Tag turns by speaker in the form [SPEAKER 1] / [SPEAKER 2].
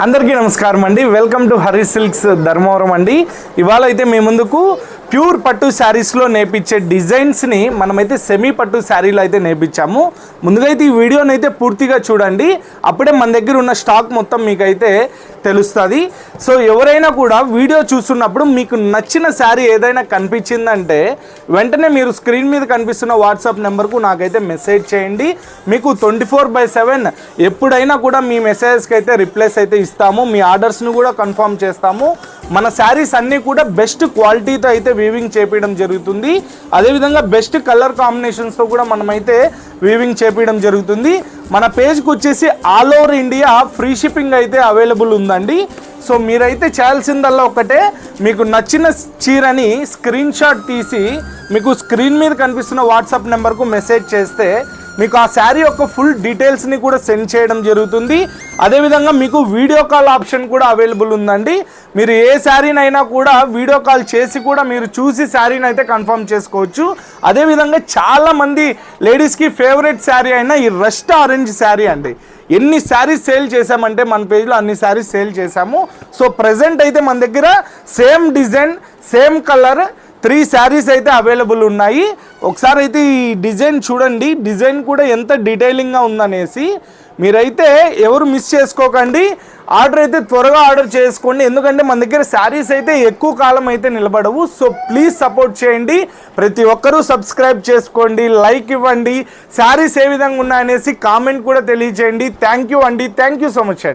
[SPEAKER 1] అందరికీ నమస్కారం అండి. Welcome to Hari silks Dharmavaram అండి. ఇవాళ అయితే మీ ముందుకు ప్యూర్ పట్టు శారీస్లో నేర్పించే డిజైన్స్ని మనమైతే సెమీ పట్టు శారీలో అయితే నేర్పించాము. ముందుగా అయితే ఈ వీడియోని అయితే పూర్తిగా చూడండి, అప్పుడే మన దగ్గర ఉన్న స్టాక్ మొత్తం మీకైతే తెలుస్తుంది. సో ఎవరైనా కూడా వీడియో చూస్తున్నప్పుడు మీకు నచ్చిన శారీ ఏదైనా కనిపించిందంటే వెంటనే మీరు స్క్రీన్ మీద కనిపిస్తున్న వాట్సాప్ నెంబర్కు నాకైతే మెసేజ్ చేయండి. మీకు 24/7 ఎప్పుడైనా కూడా మీ మెసేజ్కి అయితే రిప్లైస్ అయితే ఇస్తాము. మీ ఆర్డర్స్ను కూడా కన్ఫర్మ్ చేస్తాము. మన శారీస్ అన్నీ కూడా బెస్ట్ క్వాలిటీతో అయితే వీవింగ్ చేపించడం జరుగుతుంది. అదేవిధంగా బెస్ట్ కలర్ కాంబినేషన్స్తో కూడా మనమైతే వీవింగ్ చేపించడం జరుగుతుంది. మన పేజ్కి వచ్చేసి all over India free shipping అయితే అవైలబుల్ ఉందండి. సో మీరైతే చేయాల్సిందల్లా ఒకటే, మీకు నచ్చిన చీరని స్క్రీన్ షాట్ తీసి మీకు స్క్రీన్ మీద కనిపిస్తున్న వాట్సాప్ నెంబర్కు మెసేజ్ చేస్తే మీకు ఆ శారీ యొక్క ఫుల్ డీటెయిల్స్ని కూడా సెండ్ చేయడం జరుగుతుంది. అదేవిధంగా మీకు వీడియో కాల్ ఆప్షన్ కూడా అవైలబుల్ ఉందండి. మీరు ఏ శారీనైనా కూడా వీడియో కాల్ చేసి కూడా మీరు చూసి శారీని అయితే కన్ఫర్మ్ చేసుకోవచ్చు. అదేవిధంగా చాలామంది లేడీస్కి ఫేవరెట్ శారీ అయినా ఈ రస్ట్ ఆరెంజ్ శారీ అండి. ఎన్ని శారీస్ సేల్ చేసామంటే మన పేజ్లో అన్ని శారీస్ సేల్ చేసాము. సో ప్రజెంట్ అయితే మన దగ్గర same design same colour 3 saris అయితే అవైలబుల్ ఉన్నాయి. ఒకసారి అయితే ఈ డిజైన్ చూడండి, డిజైన్ కూడా ఎంత డీటెయిలింగ్గా ఉందనేసి. మీరైతే ఎవరు మిస్ చేసుకోకండి, ఆర్డర్ అయితే త్వరగా ఆర్డర్ చేసుకోండి. ఎందుకంటే మన దగ్గర శారీస్ అయితే ఎక్కువ కాలం అయితే నిలబడవు. సో ప్లీజ్ సపోర్ట్ చేయండి, ప్రతి ఒక్కరూ సబ్స్క్రైబ్ చేసుకోండి, లైక్ ఇవ్వండి, శారీస్ ఏ విధంగా ఉన్నాయనేసి కామెంట్ కూడా తెలియజేయండి. థ్యాంక్ యూ అండి, థ్యాంక్ యూ సో మచ్ అండి.